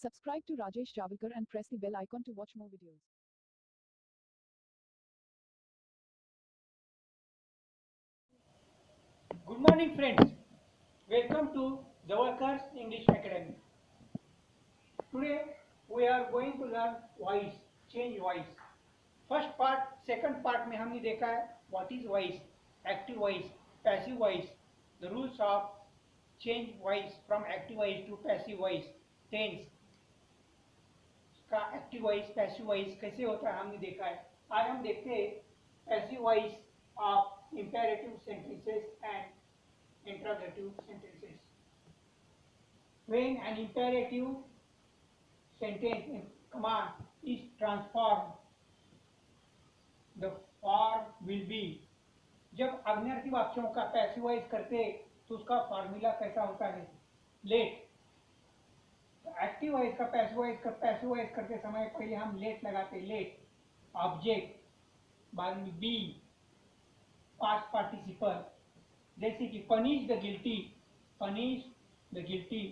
Subscribe to Rajesh Javalkar and press the bell icon to watch more videos. Good morning, friends. Welcome to Javalkar's English Academy. Today we are going to learn voice, change voice. First part, second part में हमने देखा है what is voice, active voice, passive voice, the rules of change voice from active voice to passive voice, tense का active voice passive voice कैसे होता है हमने देखा है. आज हम देखते हैं passive voice of imperative sentences and interrogative sentences. When an imperative sentence in command is transformed, the form will be. जब अज्ञार्थी वाक्यों का पैसिव वॉइस करते तो उसका फॉर्मूला कैसा होता है? लेट. एक्टिव वॉइस का पैसिव वॉइस करते समय पहले हम लेट लगाते. लेट ऑब्जेक्ट, बाद में बी पास्ट पार्टिसिपल. जैसे कि punish the guilty, punish the guilty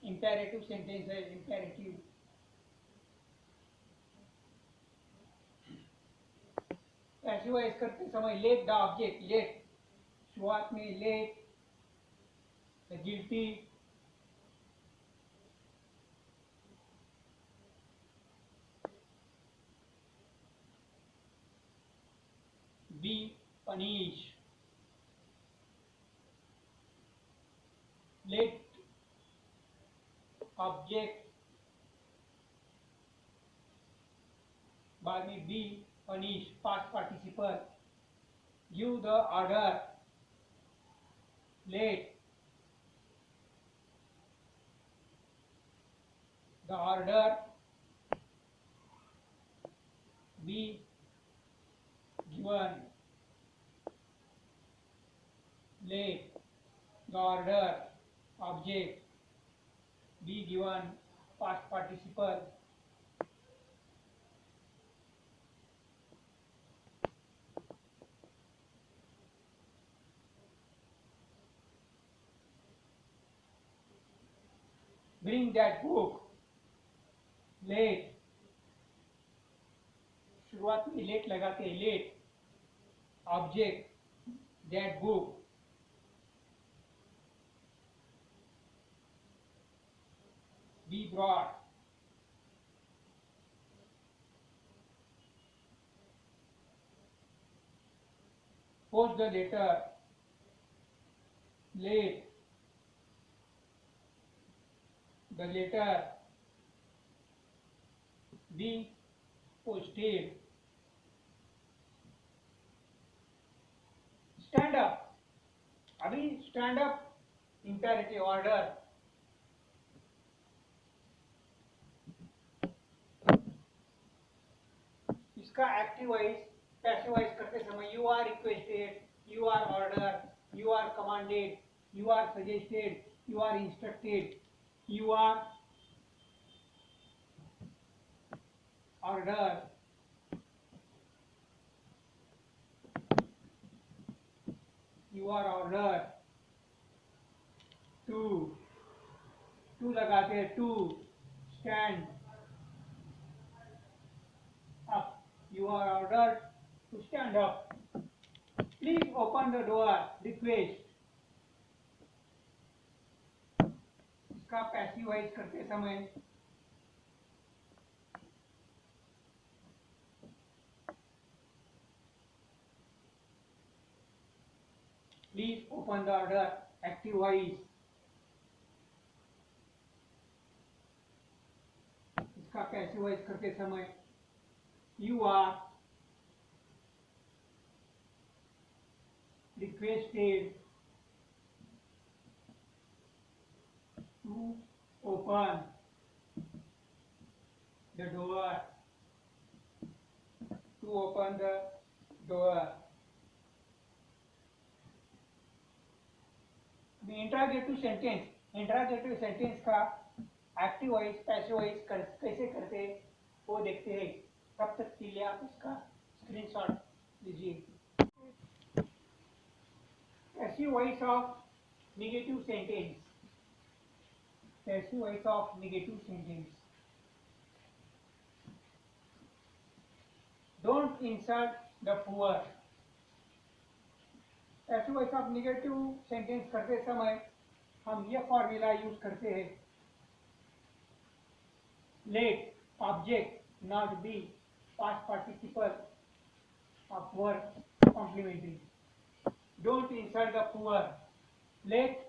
imperative sentence है. इंपेरेटिव पैसिव वॉइस करते समय लेट द ऑब्जेक्ट. लेट शुरुआत में let the guilty be punish. Let object बाद में be punish past participle. Give the order. Let the order be given. Let the order object be given past participle. Bring that book. Let शुरुआत में let लगाते हैं. Let object that book be brought. Post the letter. Let the letter be posted. Stand up. अभी stand up imperative order. इसका active voice passive voice करते समय you are requested, you are order, you are commanded, you are suggested, you are instructed, you are order. You are ordered to. to लगाते हैं. to stand up. You are ordered to stand up. Please open the door. Request. इसका passive voice करते समय please open the order. Active voice. इसका passive voice करते समय you are requested to open the door. To open the door. Interrogative sentence. Interrogative sentence का active voice passive voice कैसे करते वो देखते हैं. तब तक के लिए आप इसका स्क्रीनशॉट लीजिए. Passive voice of negative sentence. Passive voice of negative sentence. Don't insult the poor. Passive voice of negative sentence करते समय हम यह फॉर्मूला यूज करते हैं. Let object not be past participle of verb complementary. Don't insult the poor. Let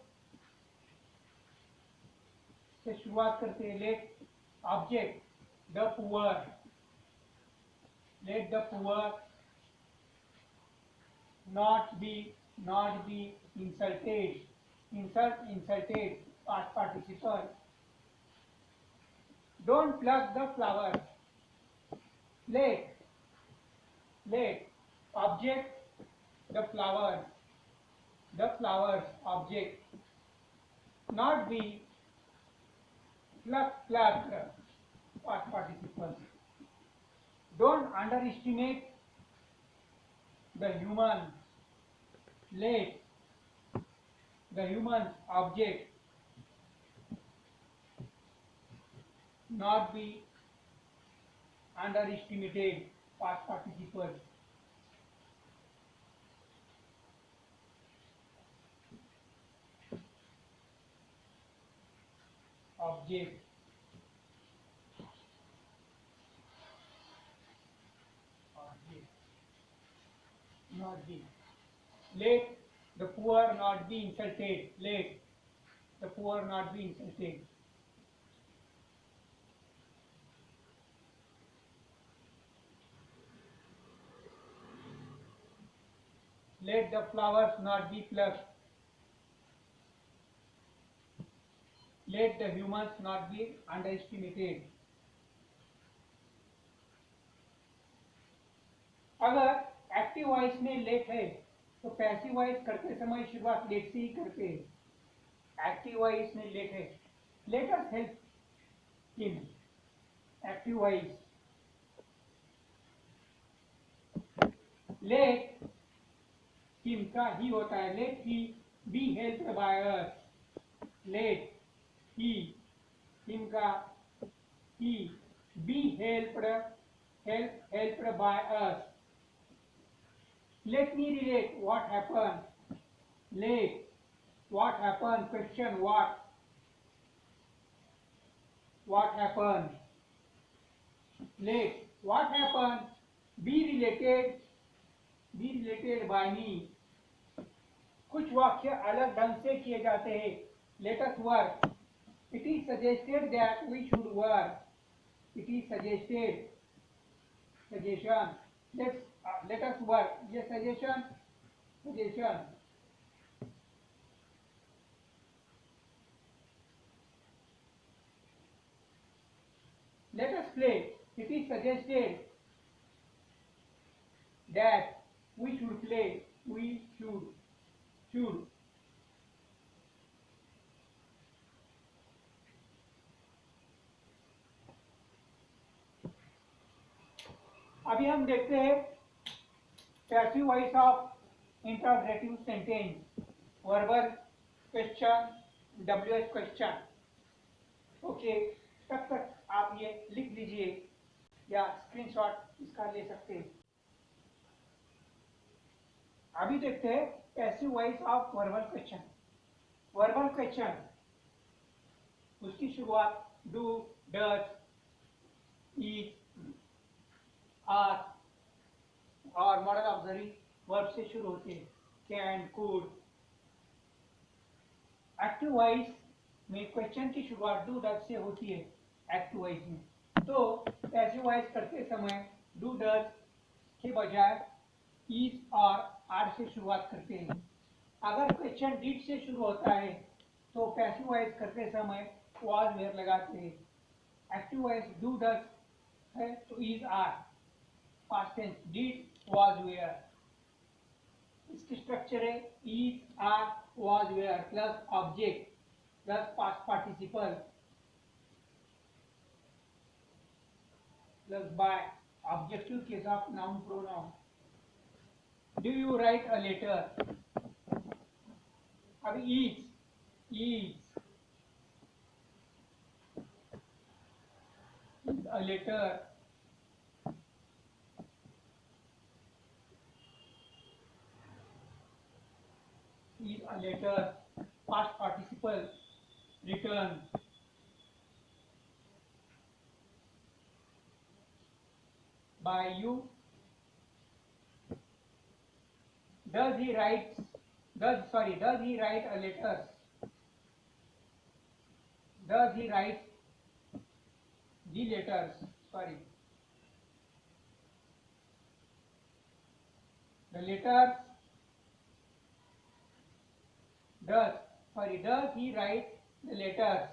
से शुरुआत करते हैं. Let object the poor. Let the poor not be insulted. Insulted past participle. Don't pluck the flowers. Let object the flowers object not be plucked past participle. Don't underestimate the human. Let the human object not be underestimated past participle. Object not be. Let the poor not be insulted. Let the poor not be insulted. Let the flowers not be plucked. Let the humans not be underestimated. अगर active voice में let है तो passive voice करते समय शुरुआत late से ही करते हैं. एक्टिव वॉइस में लेट है. Let us help him. Active voice. Let him का ही होता है. Let he be helped by us. Let he him का ही be helped by us. Let me relate what happened. Let what happened. Question what? What happened? Let what happened. Be related. Be related by me. कुछ वाक्य अलग ढंग से किए जाते हैं. Let us work. It is suggested that we should work. It is suggested. Suggestion. Let us work. ये suggestion. Let us play. It is suggested that we should play. We should. अभी हम देखते हैं passive voice of interrogative sentence. Verbal question, WH question. Okay, तब तक आप ये लिख लीजिए या स्क्रीनशॉट इसका ले सकते हैं. अभी देखते हैं passive voice of verbal question. Verbal question उसकी शुरुआत डू, डज, ईट, आर और मॉडल ऑक्सिलरी वर्ब से शुरू होते हैं. Can, could. एक्टिव वॉइस में क्वेश्चन की शुरुआत डू, डज से होती है एक्टिव वॉइस में. तो पैसिव वॉइस करते समय डू, डज के बजाय इज और आर से शुरुआत करते हैं. अगर क्वेश्चन डिड से शुरू होता है तो पैसिव वॉइस करते समय वाज, वेयर लगाते हैं. एक्टिव वॉइस डू, डज है तो is, are. Past tense did, was, were. इसकी स्ट्रक्चर है is, are, was, were plus object plus past participle plus by. Objective case of noun pronoun. Do you write a letter. अब is a letter. Is a letter. Past participle. Return. By you. Does he write a letter? Does he write the letters? The letters. Does he write the letters?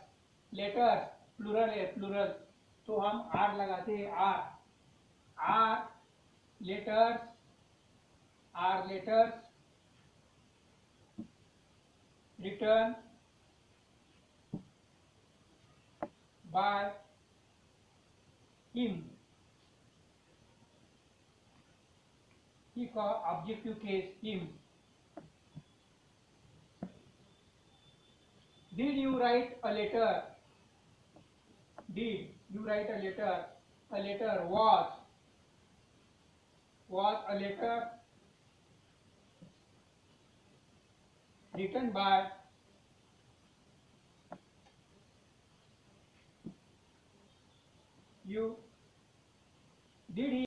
Letters plural है, plural, तो हम R लगाते हैं. R letters, written by him. He का objective case him. Did you write a letter? Did you write a letter? A letter was a letter written by you. Did he?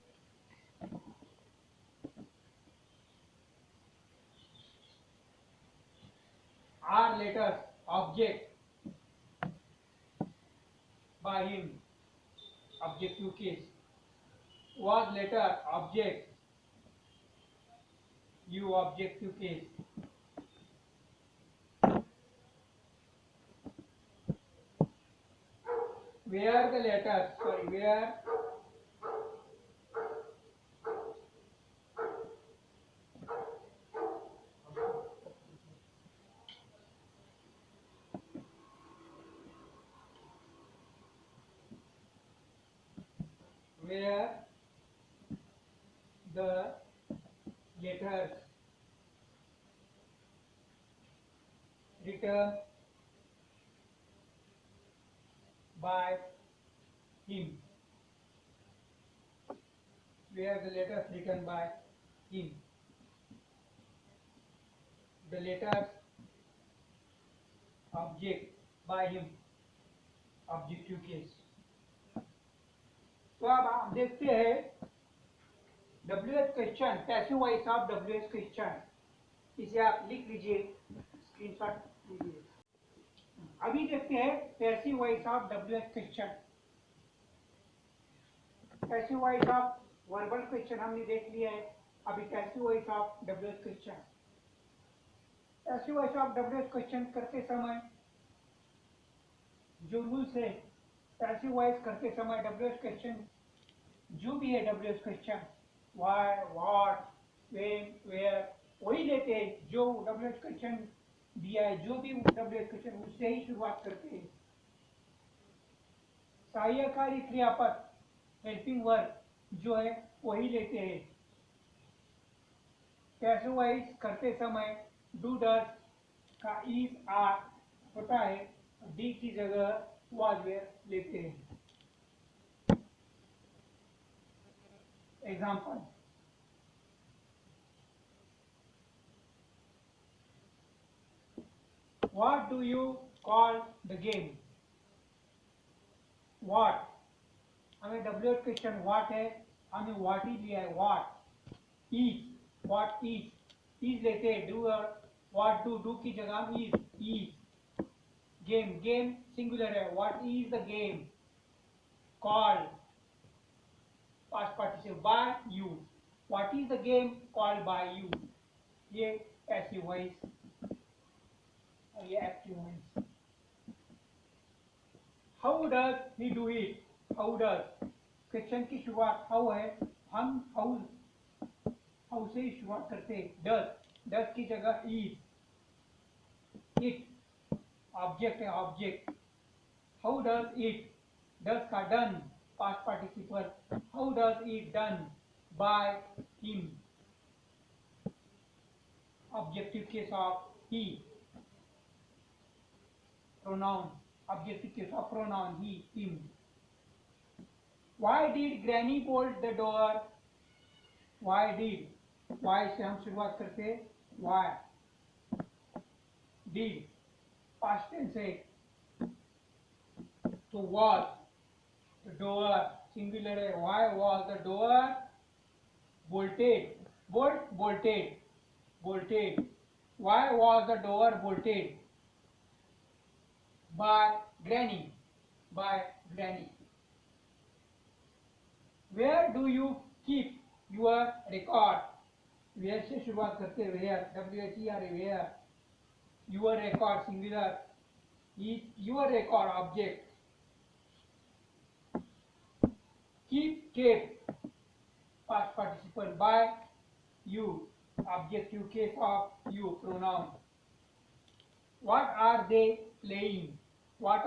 Are letters object by him, objective case. Was letter object, you objective case. Where the letters, where the letters written by him. Where the letters written by him. The letters object by him, objective case. तो अब आप देखते हैं WH question, passive voice of WH question. इसे आप लिख लीजिए, screenshot लीजिए. अभी देखते हैं passive voice of WH question. Passive voice of verbal question हमने देख लिया है. अभी passive voice of WH question. Passive voice of WH question करते समय जो रूल्स है, पैसिव वॉइस करते समय WH क्वेश्चन जो भी है, WH question why, what, when, where, वही लेते हैं जो WH क्वेश्चन दिया है. जो भी WH क्वेश्चन उससे ही शुरुआत करते हैं. सहायकारी क्रियापद, हेल्पिंग वर्ब जो है वही लेते हैं. पैसिव वॉइस करते समय डू, डज का इज, आर होता है. डी की जगह वाज, वेयर लेते हैं. Example, what do you call the game? what, हमें WH क्वेश्चन what है, हमें what ही लिया है. what is, what is लेते हैं. do और what do की जगह हम is. game सिंगुलर है. what is the game? call past participle by you. what is the game called by you? ये पैसिव वॉइस और ये active voice. how does he do it? how does, question की शुरुआत how है, हम how से ही शुरुआत करते हैं. does की जगह is. it ऑब्जेक्ट है, object. how does it, does का done past participle. how does it done by him, objective case of he. pronoun, objective case of pronoun he, him. Why did Granny bolt the door? Why did? Why से हम शुरुआत करते हैं. Why did past tense है तो was the door singular है. Why was the door bolted? Bolted. Why was the door bolted? By Granny. Where do you keep your record? Where से शुरुआत करते हैं. Where WHERE where. Your record singular. Your record object. Kept past participle. By you objective case of you pronoun. What are they playing? What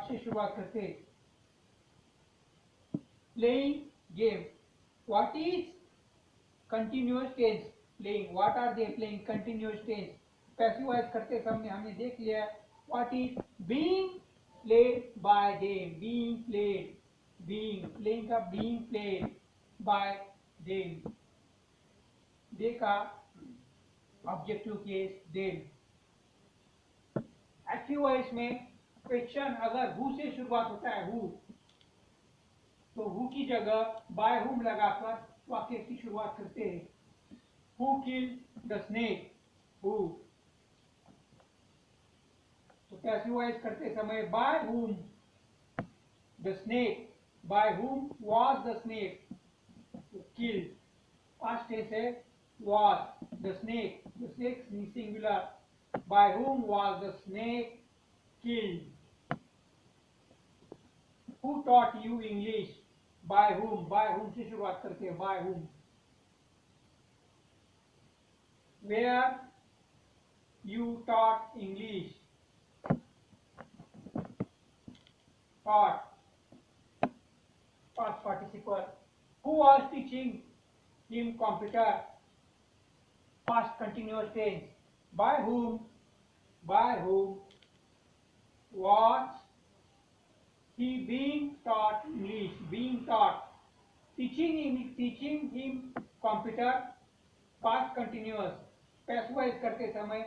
से शुरुआत करते. Playing game. What is continuous tense? Playing. What are they playing? Continuous tense. Passive voice करते समय हमने देख लिया. What is being played by them? Playing का being played by them. They का objective case them. Active voice में question अगर who से शुरुआत होता है हु तो हु की जगह बाय हुम लगाकर वाक्य की शुरुआत करते हैं. Who killed the snake? Who. तो पैसिव वॉइस करते समय by whom the snake. By whom was the snake killed. Past tense है was. The snake singular. By whom was the snake killed. Who taught you English? By whom से शुरुआत करते हैं. By whom. Where you taught English? Taught past participle. Who was teaching him computer? Past continuous tense. By whom was he being taught English? Teaching him computer. Past continuous. Passive voice करते समय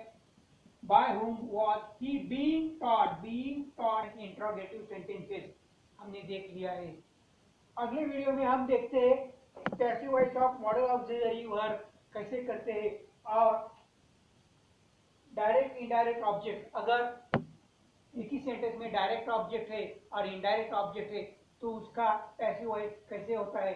by whom was he being taught. Interrogative sentences हमने देख लिया है. अगले video में हम देखते हैं passive voice of model auxiliary verb कैसे करते हैं और डायरेक्ट इनडायरेक्ट ऑब्जेक्ट. अगर एक ही सेंटेंस में डायरेक्ट ऑब्जेक्ट है और इनडायरेक्ट ऑब्जेक्ट है तो उसका पैसिव वॉइस कैसे होता है.